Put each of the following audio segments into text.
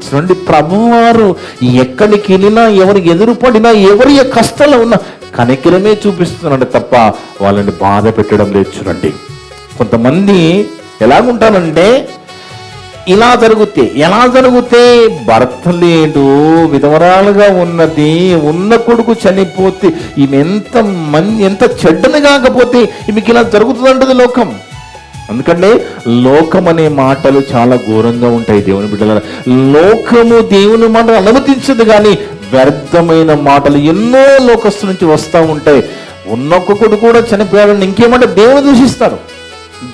చూడండి, ప్రభువారు ఎక్కడికి వెళ్ళినా, ఎవరికి ఎదురుపడినా, ఎవరి కష్టాలు ఉన్నా కనికరమే చూపిస్తున్నాడు తప్ప వాళ్ళని బాధ పెట్టడం లేదు. చూడండి, కొంతమంది ఎలాగుంటారంటే ఎలా జరిగితే భర్త లేడు, విధవరాలుగా ఉన్నది, ఉన్న కొడుకు చనిపోతే ఈమె ఎంత చెడ్డని కాకపోతే ఈమెకి ఇలా జరుగుతుందంటది లోకం. ఎందుకంటే లోకం అనే మాటలు చాలా ఘోరంగా ఉంటాయి దేవుని బిడ్డల. లోకము దేవుని మాటలు అనుమతించదు, కానీ వ్యర్థమైన మాటలు ఎన్నో లోకస్తు నుంచి వస్తూ ఉంటాయి. ఉన్నొక్క కొడుకు కూడా చనిపోయాడని ఇంకేమంటే దేవుని దూషిస్తారు,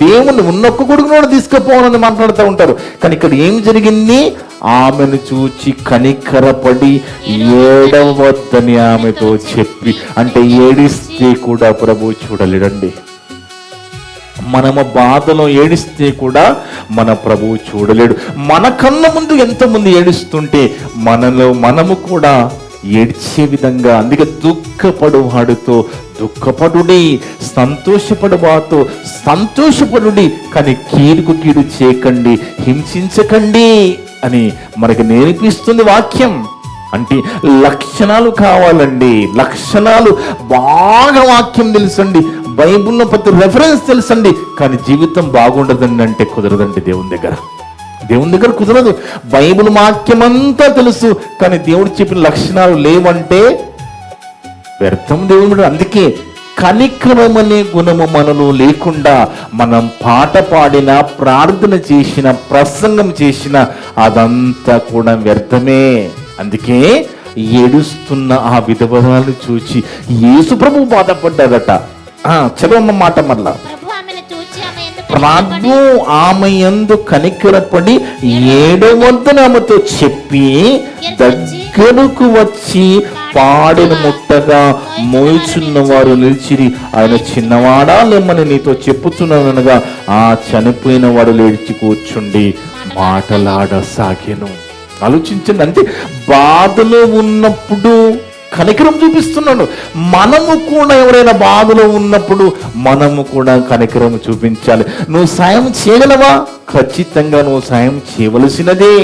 దేవుని ఉన్నొక్క కొడుకును కూడా తీసుకుపోవాలని మాట్లాడుతూ ఉంటారు. కానీ ఇక్కడ ఏం జరిగింది? ఆమెను చూచి కనికరపడి ఏడవద్దని ఆమెతో చెప్పి, అంటే ఏడిస్తే కూడా ప్రభు చూడలేడండి. మనము బాధలో ఏడిస్తే కూడా మన ప్రభువు చూడలేడు. మన కళ్ళ ముందు ఎంతమంది ఏడుస్తుంటే మనము కూడా ఏడ్చే విధంగా, అందుకే దుఃఖపడువాడితో దుఃఖపడుడి, సంతోషపడువాతో సంతోషపడుడి, కానీ కీడుకు కీడు చేయకండి, హింసించకండి అని మనకి నేర్పిస్తుంది వాక్యం. అంటే లక్షణాలు కావాలండి, లక్షణాలు బాగా వాక్యం తెలుసండి, బైబిల్లో ప్రతి రెఫరెన్స్ తెలుసండి, కానీ జీవితం బాగుండదండి అంటే కుదరదండి. దేవుని దగ్గర కుదరదు. బైబిల్ వాక్యం అంతా తెలుసు, కానీ దేవుడు చెప్పిన లక్షణాలు లేవంటే వ్యర్థం దేవుడు. అందుకే కనికరం అనే గుణము మనలో లేకుండా మనం పాట పాడినా, ప్రార్థన చేసిన, ప్రసంగం చేసిన అదంతా కూడా వ్యర్థమే. అందుకే ఏడుస్తున్న ఆ విధవరాలను చూచి యేసు ప్రభు బాధపడ్డాడట. చదవమ్మ మాట మళ్ళా. ప్రభు ఆమె యందు కనికరపడి ఏడవద్దని ఆమెతో చెప్పి దగ్గరకు వచ్చి పాడెను ముట్టగా మోయిచున్న వారు నిలిచిరి. ఆయన చిన్నవాడా లేమని నీతో చెప్పుచున్నానగా ఆ చనిపోయిన వాడు లేచి కూర్చుండి మాటలాడసాగెను. ఆలోచించండి, అంటే బాధలో ఉన్నప్పుడు కనికరం చూపిస్తున్నాడు. మనము కూడా ఎవరైనా బాధలో ఉన్నప్పుడు మనము కూడా కనికరం చూపించాలి. నువ్వు సాయం చేయగలవా? ఖచ్చితంగా నువ్వు సాయం చేయవలసినదే.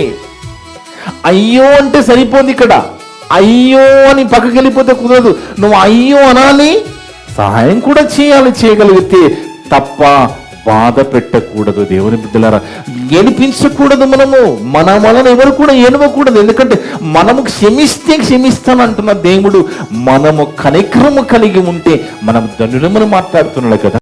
అయ్యో అంటే సరిపోదు. ఇక్కడ అయ్యో అని పక్కకి వెళ్ళిపోతే కుదరదు. నువ్వు అయ్యో అనాలి, సహాయం కూడా చేయగలిగితే తప్ప బాధ పెట్టకూడదు. దేవుని బిడ్డలారా, ఏడిపించకూడదు. మన వలన ఎవరు కూడా ఏడవకూడదు. ఎందుకంటే మనము క్షమిస్తే క్షమిస్తాను అంటున్న దేవుడు, మనము కనికరము కలిగి ఉంటే మనం ధన్యులమని మాట్లాడుతున్నాడు కదా.